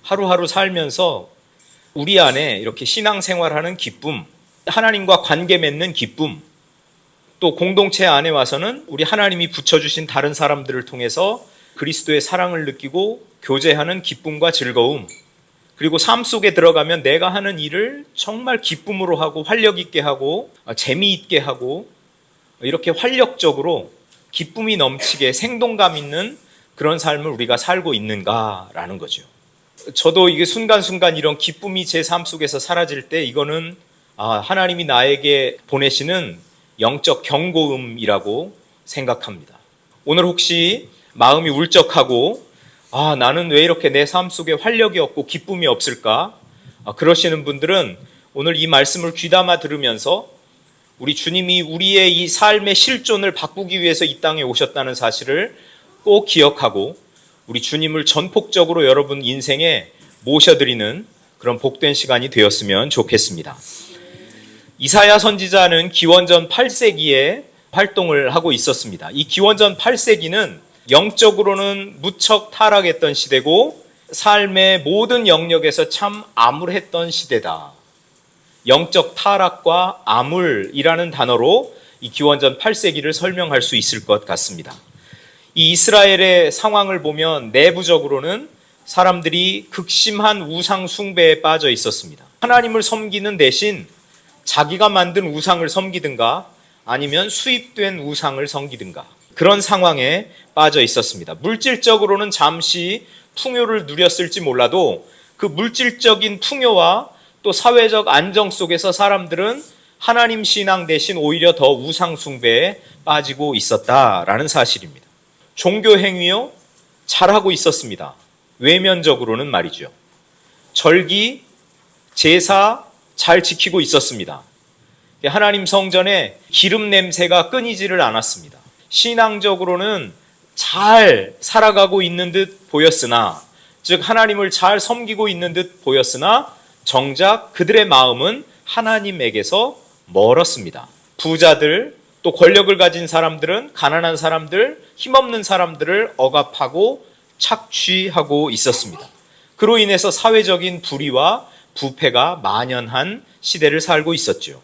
하루하루 살면서 우리 안에 이렇게 신앙생활하는 기쁨, 하나님과 관계 맺는 기쁨, 또 공동체 안에 와서는 우리 하나님이 붙여주신 다른 사람들을 통해서 그리스도의 사랑을 느끼고 교제하는 기쁨과 즐거움, 그리고 삶 속에 들어가면 내가 하는 일을 정말 기쁨으로 하고 활력 있게 하고 재미있게 하고 이렇게 활력적으로 기쁨이 넘치게 생동감 있는 그런 삶을 우리가 살고 있는가라는 거죠. 저도 이게 순간순간 이런 기쁨이 제 삶 속에서 사라질 때 이거는 하나님이 나에게 보내시는 영적 경고음이라고 생각합니다. 오늘 혹시 마음이 울적하고 나는 왜 이렇게 내 삶 속에 활력이 없고 기쁨이 없을까? 그러시는 분들은 오늘 이 말씀을 귀담아 들으면서 우리 주님이 우리의 이 삶의 실존을 바꾸기 위해서 이 땅에 오셨다는 사실을 꼭 기억하고 우리 주님을 전폭적으로 여러분 인생에 모셔드리는 그런 복된 시간이 되었으면 좋겠습니다. 이사야 선지자는 기원전 8세기에 활동을 하고 있었습니다. 이 기원전 8세기는 영적으로는 무척 타락했던 시대고 삶의 모든 영역에서 참 암울했던 시대다. 영적 타락과 암울이라는 단어로 이 기원전 8세기를 설명할 수 있을 것 같습니다. 이 이스라엘의 상황을 보면 내부적으로는 사람들이 극심한 우상 숭배에 빠져 있었습니다. 하나님을 섬기는 대신 자기가 만든 우상을 섬기든가 아니면 수입된 우상을 섬기든가 그런 상황에 빠져 있었습니다. 물질적으로는 잠시 풍요를 누렸을지 몰라도 그 물질적인 풍요와 또 사회적 안정 속에서 사람들은 하나님 신앙 대신 오히려 더 우상 숭배에 빠지고 있었다라는 사실입니다. 종교 행위요? 잘하고 있었습니다. 외면적으로는 말이죠. 절기, 제사 잘 지키고 있었습니다. 하나님 성전에 기름 냄새가 끊이지를 않았습니다. 신앙적으로는 잘 살아가고 있는 듯 보였으나, 즉 하나님을 잘 섬기고 있는 듯 보였으나 정작 그들의 마음은 하나님에게서 멀었습니다. 부자들, 또 권력을 가진 사람들은 가난한 사람들, 힘없는 사람들을 억압하고 착취하고 있었습니다. 그로 인해서 사회적인 불의와 부패가 만연한 시대를 살고 있었죠.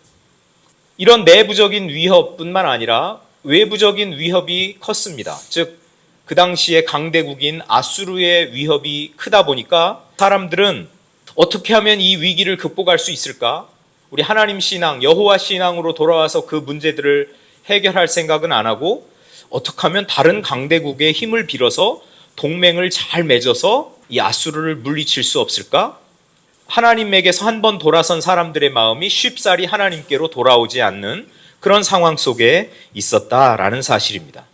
이런 내부적인 위협뿐만 아니라 외부적인 위협이 컸습니다. 즉 그 당시에 강대국인 아수르의 위협이 크다 보니까 사람들은 어떻게 하면 이 위기를 극복할 수 있을까? 우리 하나님 신앙, 여호와 신앙으로 돌아와서 그 문제들을 해결할 생각은 안 하고 어떻게 하면 다른 강대국의 힘을 빌어서 동맹을 잘 맺어서 이 아수르를 물리칠 수 없을까? 하나님에게서 한 번 돌아선 사람들의 마음이 쉽사리 하나님께로 돌아오지 않는 그런 상황 속에 있었다라는 사실입니다.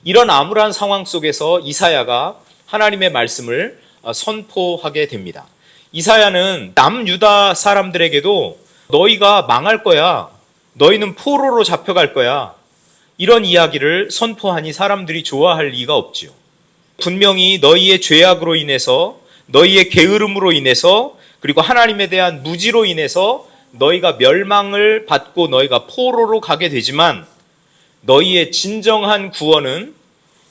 이런 암울한 상황 속에서 이사야가 하나님의 말씀을 선포하게 됩니다. 이사야는 남유다 사람들에게도 너희가 망할 거야, 너희는 포로로 잡혀갈 거야, 이런 이야기를 선포하니 사람들이 좋아할 리가 없지요. 분명히 너희의 죄악으로 인해서, 너희의 게으름으로 인해서, 그리고 하나님에 대한 무지로 인해서 너희가 멸망을 받고 너희가 포로로 가게 되지만 너희의 진정한 구원은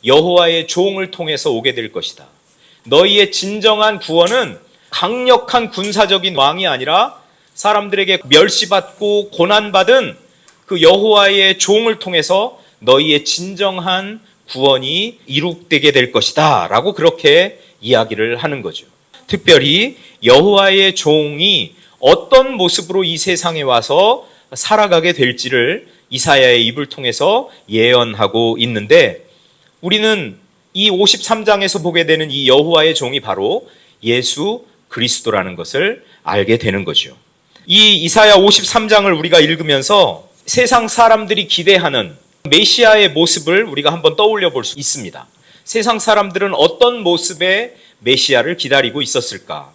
여호와의 종을 통해서 오게 될 것이다. 너희의 진정한 구원은 강력한 군사적인 왕이 아니라 사람들에게 멸시받고 고난받은 그 여호와의 종을 통해서 너희의 진정한 구원이 이룩되게 될 것이다 라고 그렇게 이야기를 하는 거죠. 특별히 여호와의 종이 어떤 모습으로 이 세상에 와서 살아가게 될지를 이사야의 입을 통해서 예언하고 있는데, 우리는 이 53장에서 보게 되는 이 여호와의 종이 바로 예수 그리스도라는 것을 알게 되는 거죠. 이 이사야 53장을 우리가 읽으면서 세상 사람들이 기대하는 메시아의 모습을 우리가 한번 떠올려 볼 수 있습니다. 세상 사람들은 어떤 모습의 메시아를 기다리고 있었을까?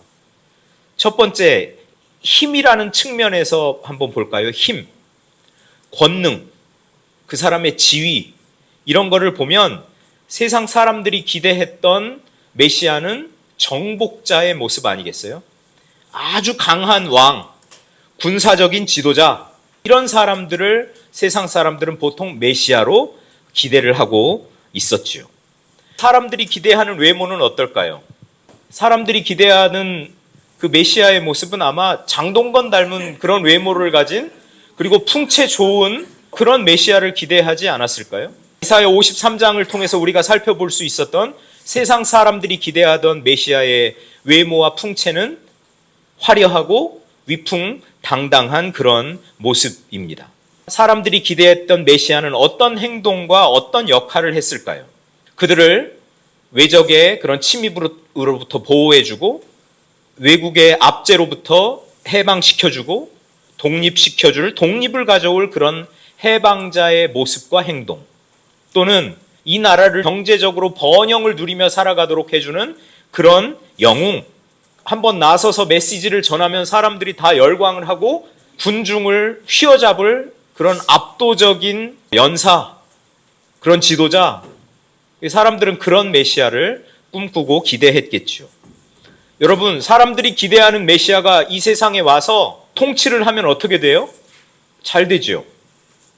첫 번째, 힘이라는 측면에서 한번 볼까요? 힘, 권능, 그 사람의 지위, 이런 거를 보면 세상 사람들이 기대했던 메시아는 정복자의 모습 아니겠어요? 아주 강한 왕, 군사적인 지도자, 이런 사람들을 세상 사람들은 보통 메시아로 기대를 하고 있었지요. 사람들이 기대하는 외모는 어떨까요? 사람들이 기대하는 그 메시아의 모습은 아마 장동건 닮은 그런 외모를 가진 그리고 풍채 좋은 그런 메시아를 기대하지 않았을까요? 이사야 53장을 통해서 우리가 살펴볼 수 있었던 세상 사람들이 기대하던 메시아의 외모와 풍채는 화려하고 위풍당당한 그런 모습입니다. 사람들이 기대했던 메시아는 어떤 행동과 어떤 역할을 했을까요? 그들을 외적의 그런 침입으로부터 보호해주고 외국의 압제로부터 해방시켜주고 독립을 가져올 그런 해방자의 모습과 행동, 또는 이 나라를 경제적으로 번영을 누리며 살아가도록 해주는 그런 영웅, 한번 나서서 메시지를 전하면 사람들이 다 열광을 하고 군중을 휘어잡을 그런 압도적인 연사, 그런 지도자, 사람들은 그런 메시아를 꿈꾸고 기대했겠죠. 여러분, 사람들이 기대하는 메시아가 이 세상에 와서 통치를 하면 어떻게 돼요? 잘 되죠.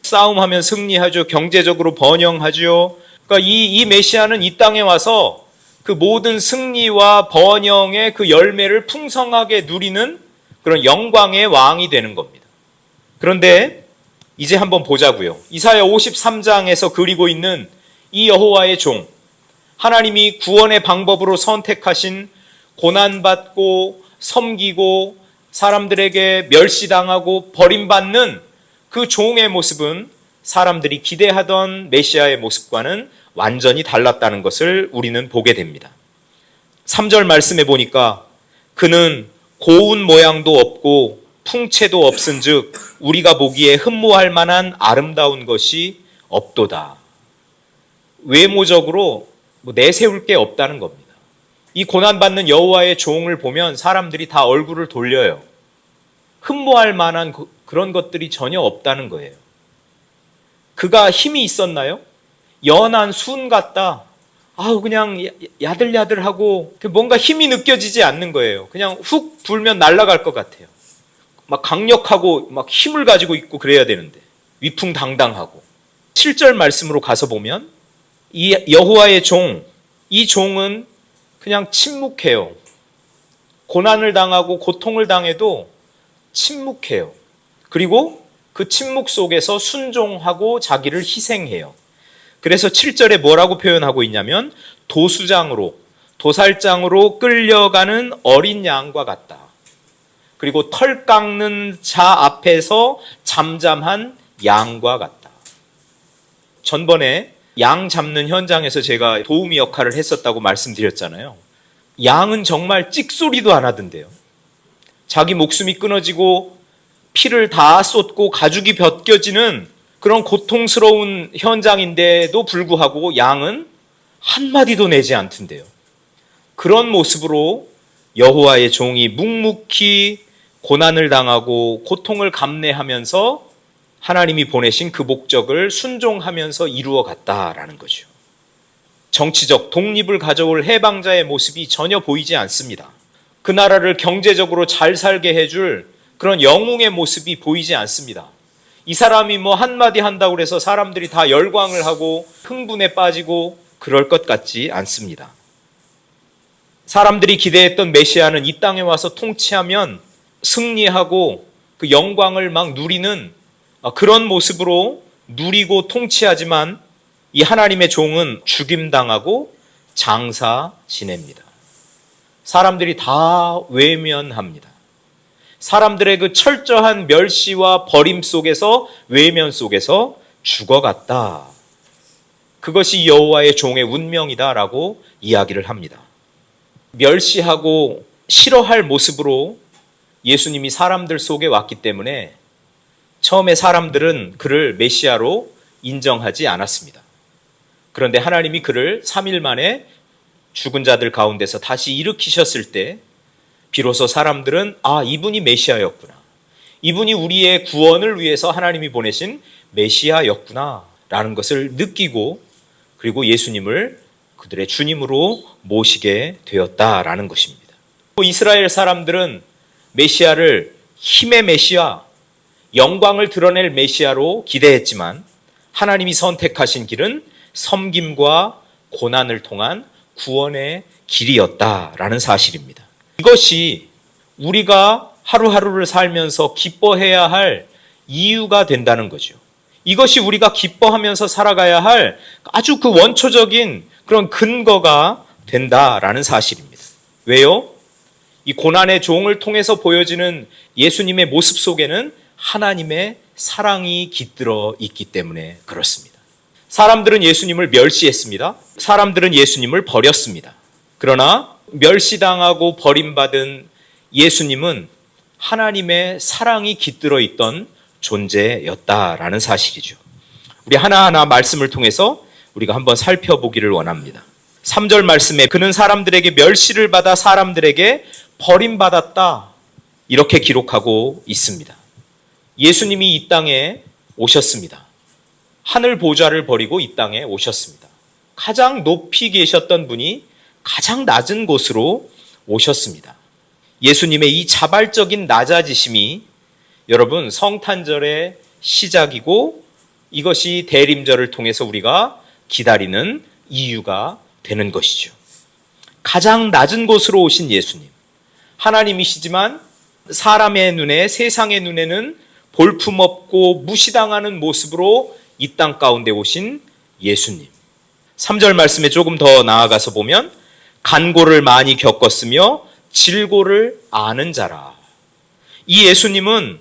싸움하면 승리하죠. 경제적으로 번영하죠. 그러니까 이 메시아는 이 땅에 와서 그 모든 승리와 번영의 그 열매를 풍성하게 누리는 그런 영광의 왕이 되는 겁니다. 그런데 이제 한번 보자고요. 이사야 53장에서 그리고 있는 이 여호와의 종, 하나님이 구원의 방법으로 선택하신 고난받고 섬기고 사람들에게 멸시당하고 버림받는 그 종의 모습은 사람들이 기대하던 메시아의 모습과는 완전히 달랐다는 것을 우리는 보게 됩니다. 3절 말씀해 보니까 그는 고운 모양도 없고 풍채도 없은즉 우리가 보기에 흠모할 만한 아름다운 것이 없도다. 외모적으로 내세울 게 없다는 겁니다. 이 고난받는 여호와의 종을 보면 사람들이 다 얼굴을 돌려요. 흠모할 만한 그런 것들이 전혀 없다는 거예요. 그가 힘이 있었나요? 연한 순 같다. 그냥 야들야들하고 뭔가 힘이 느껴지지 않는 거예요. 그냥 훅 불면 날아갈 것 같아요. 막 강력하고 막 힘을 가지고 있고 그래야 되는데 위풍당당하고. 7절 말씀으로 가서 보면 이 여호와의 종, 이 종은 그냥 침묵해요. 고난을 당하고 고통을 당해도 침묵해요. 그리고 그 침묵 속에서 순종하고 자기를 희생해요. 그래서 7절에 뭐라고 표현하고 있냐면 도살장으로 끌려가는 어린 양과 같다. 그리고 털 깎는 자 앞에서 잠잠한 양과 같다. 전번에 양 잡는 현장에서 제가 도우미 역할을 했었다고 말씀드렸잖아요. 양은 정말 찍소리도 안 하던데요. 자기 목숨이 끊어지고 피를 다 쏟고 가죽이 벗겨지는 그런 고통스러운 현장인데도 불구하고 양은 한마디도 내지 않던데요. 그런 모습으로 여호와의 종이 묵묵히 고난을 당하고 고통을 감내하면서 하나님이 보내신 그 목적을 순종하면서 이루어 갔다라는 거죠. 정치적 독립을 가져올 해방자의 모습이 전혀 보이지 않습니다. 그 나라를 경제적으로 잘 살게 해줄 그런 영웅의 모습이 보이지 않습니다. 이 사람이 한마디 한다고 해서 사람들이 다 열광을 하고 흥분에 빠지고 그럴 것 같지 않습니다. 사람들이 기대했던 메시아는 이 땅에 와서 통치하면 승리하고 그 영광을 막 누리는 그런 모습으로 누리고 통치하지만 이 하나님의 종은 죽임당하고 장사 지냅니다. 사람들이 다 외면합니다. 사람들의 그 철저한 멸시와 버림 속에서 외면 속에서 죽어갔다. 그것이 여호와의 종의 운명이다라고 이야기를 합니다. 멸시하고 싫어할 모습으로 예수님이 사람들 속에 왔기 때문에 처음에 사람들은 그를 메시아로 인정하지 않았습니다. 그런데 하나님이 그를 3일 만에 죽은 자들 가운데서 다시 일으키셨을 때 비로소 사람들은 이분이 메시아였구나. 이분이 우리의 구원을 위해서 하나님이 보내신 메시아였구나 라는 것을 느끼고 그리고 예수님을 그들의 주님으로 모시게 되었다라는 것입니다. 이스라엘 사람들은 메시아를 힘의 메시아, 영광을 드러낼 메시아로 기대했지만 하나님이 선택하신 길은 섬김과 고난을 통한 구원의 길이었다라는 사실입니다. 이것이 우리가 하루하루를 살면서 기뻐해야 할 이유가 된다는 거죠. 이것이 우리가 기뻐하면서 살아가야 할 아주 그 원초적인 그런 근거가 된다라는 사실입니다. 왜요? 이 고난의 종을 통해서 보여지는 예수님의 모습 속에는 하나님의 사랑이 깃들어 있기 때문에 그렇습니다. 사람들은 예수님을 멸시했습니다. 사람들은 예수님을 버렸습니다. 그러나 멸시당하고 버림받은 예수님은 하나님의 사랑이 깃들어 있던 존재였다라는 사실이죠. 우리 하나하나 말씀을 통해서 우리가 한번 살펴보기를 원합니다. 3절 말씀에 그는 사람들에게 멸시를 받아 사람들에게 버림받았다, 이렇게 기록하고 있습니다. 예수님이 이 땅에 오셨습니다. 하늘 보좌를 버리고 이 땅에 오셨습니다. 가장 높이 계셨던 분이 가장 낮은 곳으로 오셨습니다. 예수님의 이 자발적인 낮아지심이 여러분 성탄절의 시작이고 이것이 대림절을 통해서 우리가 기다리는 이유가 되는 것이죠. 가장 낮은 곳으로 오신 예수님, 하나님이시지만 사람의 눈에, 세상의 눈에는 볼품없고 무시당하는 모습으로 이 땅 가운데 오신 예수님. 3절 말씀에 조금 더 나아가서 보면 간고를 많이 겪었으며 질고를 아는 자라. 이 예수님은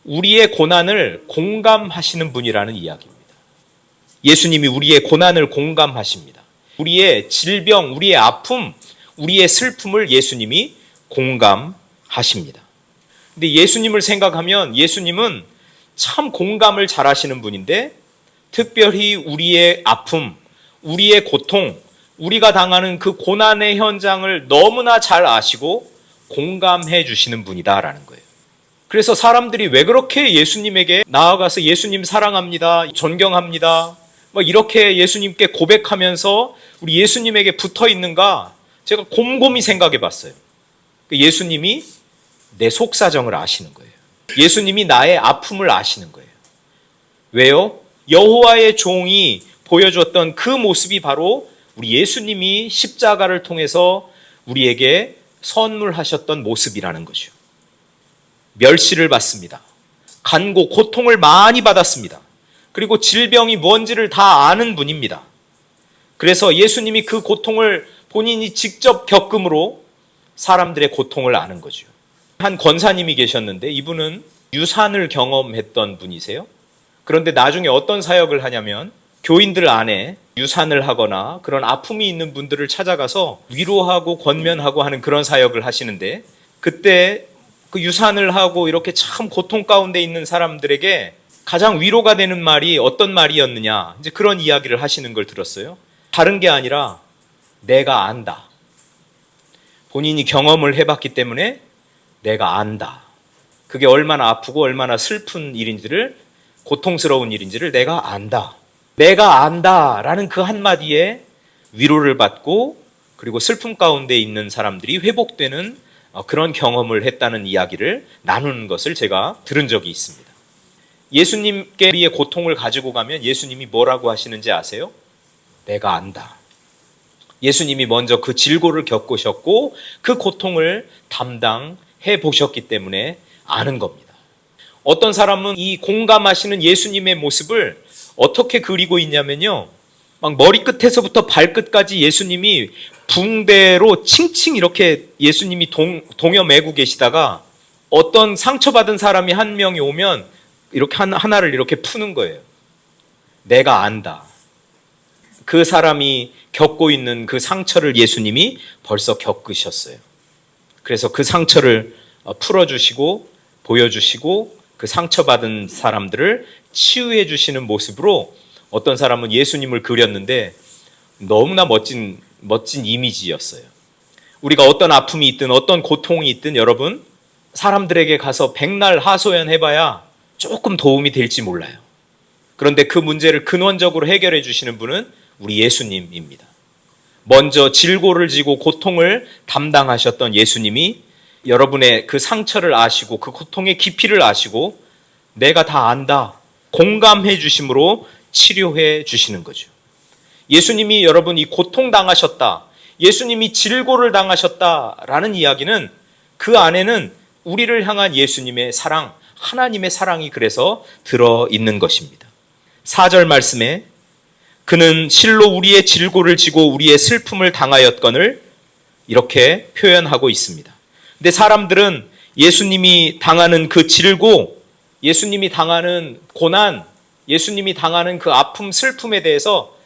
우리의 고난을 공감하시는 분이라는 이야기입니다. 예수님이 우리의 고난을 공감하십니다. 우리의 질병, 우리의 아픔, 우리의 슬픔을 예수님이 공감하십니다. 근데 예수님을 생각하면 예수님은 참 공감을 잘 하시는 분인데 특별히 우리의 아픔, 우리의 고통, 우리가 당하는 그 고난의 현장을 너무나 잘 아시고 공감해 주시는 분이다라는 거예요. 그래서 사람들이 왜 그렇게 예수님에게 나아가서 예수님 사랑합니다, 존경합니다, 이렇게 예수님께 고백하면서 우리 예수님에게 붙어 있는가 제가 곰곰이 생각해 봤어요. 예수님이 내 속사정을 아시는 거예요. 예수님이 나의 아픔을 아시는 거예요. 왜요? 여호와의 종이 보여줬던 그 모습이 바로 우리 예수님이 십자가를 통해서 우리에게 선물하셨던 모습이라는 거죠. 멸시를 받습니다. 간고, 고통을 많이 받았습니다. 그리고 질병이 뭔지를 다 아는 분입니다. 그래서 예수님이 그 고통을 본인이 직접 겪음으로 사람들의 고통을 아는 거죠. 한 권사님이 계셨는데 이분은 유산을 경험했던 분이세요. 그런데 나중에 어떤 사역을 하냐면 교인들 안에 유산을 하거나 그런 아픔이 있는 분들을 찾아가서 위로하고 권면하고 하는 그런 사역을 하시는데 그때 그 유산을 하고 이렇게 참 고통 가운데 있는 사람들에게 가장 위로가 되는 말이 어떤 말이었느냐, 이제 그런 이야기를 하시는 걸 들었어요. 다른 게 아니라 내가 안다. 본인이 경험을 해봤기 때문에 내가 안다. 그게 얼마나 아프고 얼마나 슬픈 일인지를, 고통스러운 일인지를 내가 안다. 내가 안다라는 그 한마디에 위로를 받고 그리고 슬픔 가운데 있는 사람들이 회복되는 그런 경험을 했다는 이야기를 나누는 것을 제가 들은 적이 있습니다. 예수님께 우리의 고통을 가지고 가면 예수님이 뭐라고 하시는지 아세요? 내가 안다. 예수님이 먼저 그 질고를 겪으셨고 그 고통을 담당해 보셨기 때문에 아는 겁니다. 어떤 사람은 이 공감하시는 예수님의 모습을 어떻게 그리고 있냐면요, 막 머리끝에서부터 발끝까지 예수님이 붕대로 칭칭 이렇게 예수님이 동여 매고 계시다가 어떤 상처받은 사람이 한 명이 오면 이렇게 하나를 이렇게 푸는 거예요. 내가 안다. 그 사람이 겪고 있는 그 상처를 예수님이 벌써 겪으셨어요. 그래서 그 상처를 풀어주시고 보여주시고 그 상처받은 사람들을 치유해 주시는 모습으로 어떤 사람은 예수님을 그렸는데 너무나 멋진 이미지였어요. 우리가 어떤 아픔이 있든 어떤 고통이 있든 여러분 사람들에게 가서 백날 하소연해봐야 조금 도움이 될지 몰라요. 그런데 그 문제를 근원적으로 해결해 주시는 분은 우리 예수님입니다. 먼저 질고를 지고 고통을 담당하셨던 예수님이 여러분의 그 상처를 아시고 그 고통의 깊이를 아시고 내가 다 안다, 공감해 주심으로 치료해 주시는 거죠. 예수님이 여러분 이 고통당하셨다, 예수님이 질고를 당하셨다라는 이야기는 그 안에는 우리를 향한 예수님의 사랑, 하나님의 사랑이 그래서 들어있는 것입니다. 4절 말씀에 그는 실로 우리의 질고를 지고 우리의 슬픔을 당하였거늘 이렇게 표현하고 있습니다. 근데 사람들은 예수님이 당하는 그 질고, 예수님이 당하는 고난, 예수님이 당하는 그 아픔, 슬픔에 대해서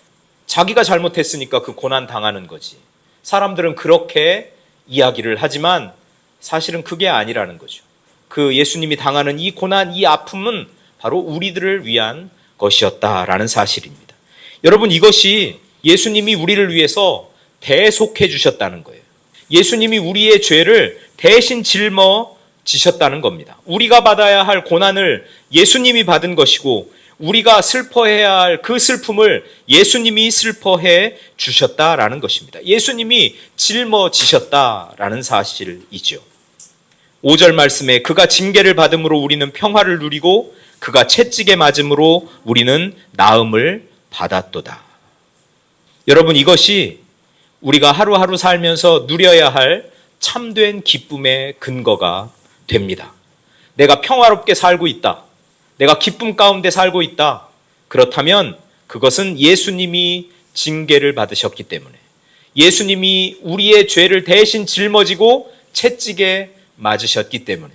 자기가 잘못했으니까 그 고난 당하는 거지. 사람들은 그렇게 이야기를 하지만 사실은 그게 아니라는 거죠. 그 예수님이 당하는 이 고난, 이 아픔은 바로 우리들을 위한 것이었다라는 사실입니다. 여러분, 이것이 예수님이 우리를 위해서 대속해 주셨다는 거예요. 예수님이 우리의 죄를 대신 짊어지셨다는 겁니다. 우리가 받아야 할 고난을 예수님이 받은 것이고 우리가 슬퍼해야 할 그 슬픔을 예수님이 슬퍼해 주셨다라는 것입니다. 예수님이 짊어지셨다라는 사실이죠. 5절 말씀에 그가 징계를 받음으로 우리는 평화를 누리고 그가 채찍에 맞음으로 우리는 나음을 받았도다. 여러분, 이것이 우리가 하루하루 살면서 누려야 할 참된 기쁨의 근거가 됩니다. 내가 평화롭게 살고 있다. 내가 기쁨 가운데 살고 있다. 그렇다면 그것은 예수님이 징계를 받으셨기 때문에, 예수님이 우리의 죄를 대신 짊어지고 채찍에 맞으셨기 때문에,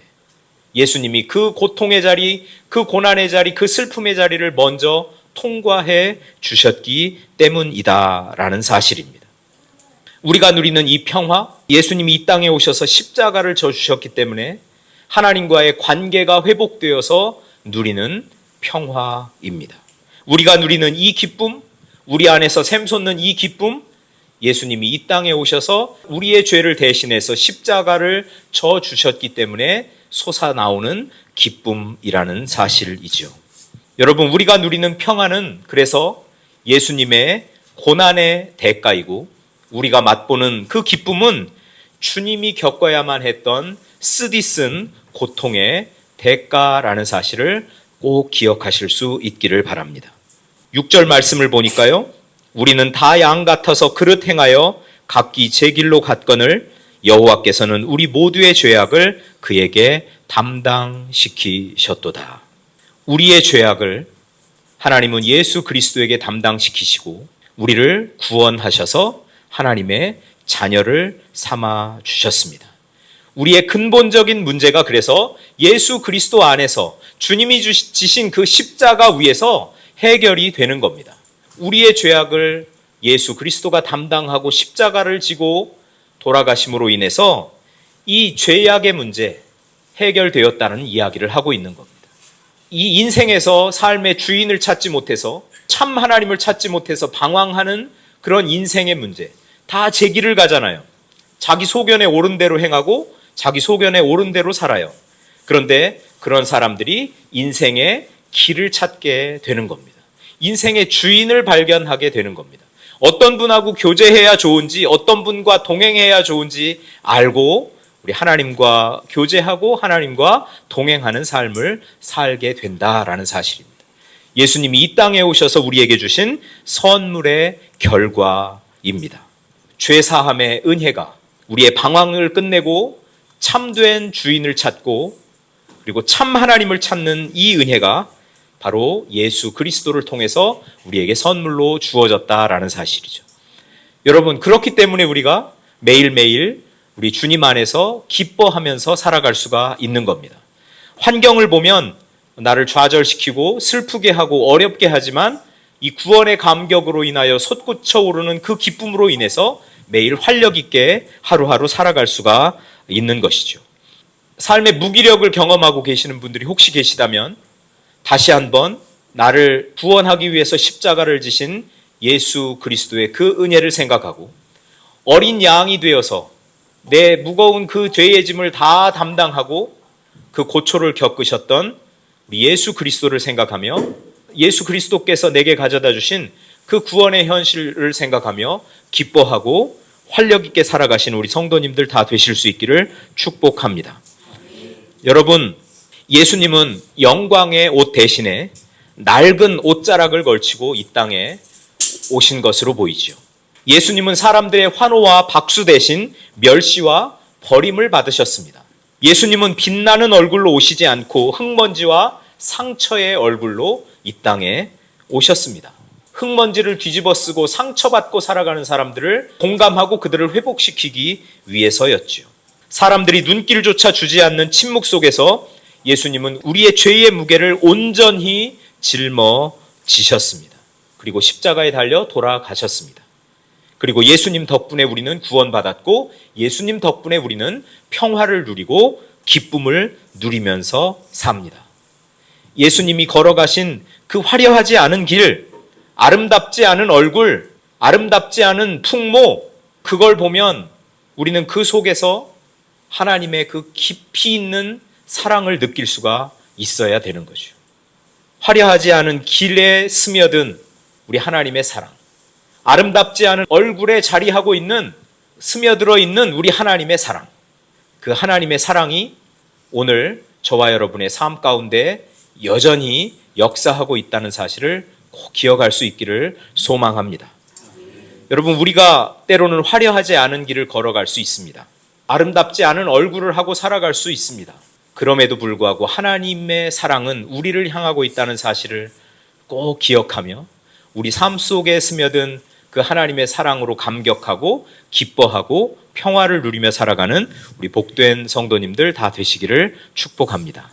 예수님이 그 고통의 자리, 그 고난의 자리, 그 슬픔의 자리를 먼저 통과해 주셨기 때문이다라는 사실입니다. 우리가 누리는 이 평화, 예수님이 이 땅에 오셔서 십자가를 져주셨기 때문에 하나님과의 관계가 회복되어서 누리는 평화입니다. 우리가 누리는 이 기쁨, 우리 안에서 샘솟는 이 기쁨, 예수님이 이 땅에 오셔서 우리의 죄를 대신해서 십자가를 져주셨기 때문에 솟아나오는 기쁨이라는 사실이죠. 여러분, 우리가 누리는 평화는 그래서 예수님의 고난의 대가이고 우리가 맛보는 그 기쁨은 주님이 겪어야만 했던 쓰디쓴 고통의 대가라는 사실을 꼭 기억하실 수 있기를 바랍니다. 6절 말씀을 보니까요. 우리는 다 양 같아서 그릇 행하여 각기 제 길로 갔거늘 여호와께서는 우리 모두의 죄악을 그에게 담당시키셨도다. 우리의 죄악을 하나님은 예수 그리스도에게 담당시키시고 우리를 구원하셔서 하나님의 자녀를 삼아 주셨습니다. 우리의 근본적인 문제가 그래서 예수 그리스도 안에서 주님이 지신 그 십자가 위에서 해결이 되는 겁니다. 우리의 죄악을 예수 그리스도가 담당하고 십자가를 지고 돌아가심으로 인해서 이 죄악의 문제 해결되었다는 이야기를 하고 있는 겁니다. 이 인생에서 삶의 주인을 찾지 못해서 참 하나님을 찾지 못해서 방황하는 그런 인생의 문제, 다 제 길을 가잖아요. 자기 소견에 옳은 대로 행하고 자기 소견에 옳은 대로 살아요. 그런데 그런 사람들이 인생의 길을 찾게 되는 겁니다. 인생의 주인을 발견하게 되는 겁니다. 어떤 분하고 교제해야 좋은지, 어떤 분과 동행해야 좋은지 알고 우리 하나님과 교제하고 하나님과 동행하는 삶을 살게 된다라는 사실입니다. 예수님이 이 땅에 오셔서 우리에게 주신 선물의 결과입니다. 죄사함의 은혜가 우리의 방황을 끝내고 참된 주인을 찾고 그리고 참 하나님을 찾는 이 은혜가 바로 예수 그리스도를 통해서 우리에게 선물로 주어졌다라는 사실이죠. 여러분, 그렇기 때문에 우리가 매일매일 우리 주님 안에서 기뻐하면서 살아갈 수가 있는 겁니다. 환경을 보면 나를 좌절시키고 슬프게 하고 어렵게 하지만 이 구원의 감격으로 인하여 솟구쳐 오르는 그 기쁨으로 인해서 매일 활력 있게 하루하루 살아갈 수가 있는 것이죠. 삶의 무기력을 경험하고 계시는 분들이 혹시 계시다면 다시 한번 나를 구원하기 위해서 십자가를 지신 예수 그리스도의 그 은혜를 생각하고 어린 양이 되어서 내 무거운 그 죄의 짐을 다 담당하고 그 고초를 겪으셨던 우리 예수 그리스도를 생각하며 예수 그리스도께서 내게 가져다 주신 그 구원의 현실을 생각하며 기뻐하고 활력 있게 살아가신 우리 성도님들 다 되실 수 있기를 축복합니다. 여러분, 예수님은 영광의 옷 대신에 낡은 옷자락을 걸치고 이 땅에 오신 것으로 보이죠. 예수님은 사람들의 환호와 박수 대신 멸시와 버림을 받으셨습니다. 예수님은 빛나는 얼굴로 오시지 않고 흙먼지와 상처의 얼굴로 이 땅에 오셨습니다. 흙먼지를 뒤집어 쓰고 상처받고 살아가는 사람들을 공감하고 그들을 회복시키기 위해서였지요. 사람들이 눈길조차 주지 않는 침묵 속에서 예수님은 우리의 죄의 무게를 온전히 짊어지셨습니다. 그리고 십자가에 달려 돌아가셨습니다. 그리고 예수님 덕분에 우리는 구원받았고 예수님 덕분에 우리는 평화를 누리고 기쁨을 누리면서 삽니다. 예수님이 걸어가신 그 화려하지 않은 길, 아름답지 않은 얼굴, 아름답지 않은 풍모, 그걸 보면 우리는 그 속에서 하나님의 그 깊이 있는 사랑을 느낄 수가 있어야 되는 거죠. 화려하지 않은 길에 스며든 우리 하나님의 사랑, 아름답지 않은 얼굴에 자리하고 있는, 스며들어 있는 우리 하나님의 사랑, 그 하나님의 사랑이 오늘 저와 여러분의 삶 가운데 여전히 역사하고 있다는 사실을 꼭 기억할 수 있기를 소망합니다. 여러분, 우리가 때로는 화려하지 않은 길을 걸어갈 수 있습니다. 아름답지 않은 얼굴을 하고 살아갈 수 있습니다. 그럼에도 불구하고 하나님의 사랑은 우리를 향하고 있다는 사실을 꼭 기억하며 우리 삶 속에 스며든 그 하나님의 사랑으로 감격하고 기뻐하고 평화를 누리며 살아가는 우리 복된 성도님들 다 되시기를 축복합니다.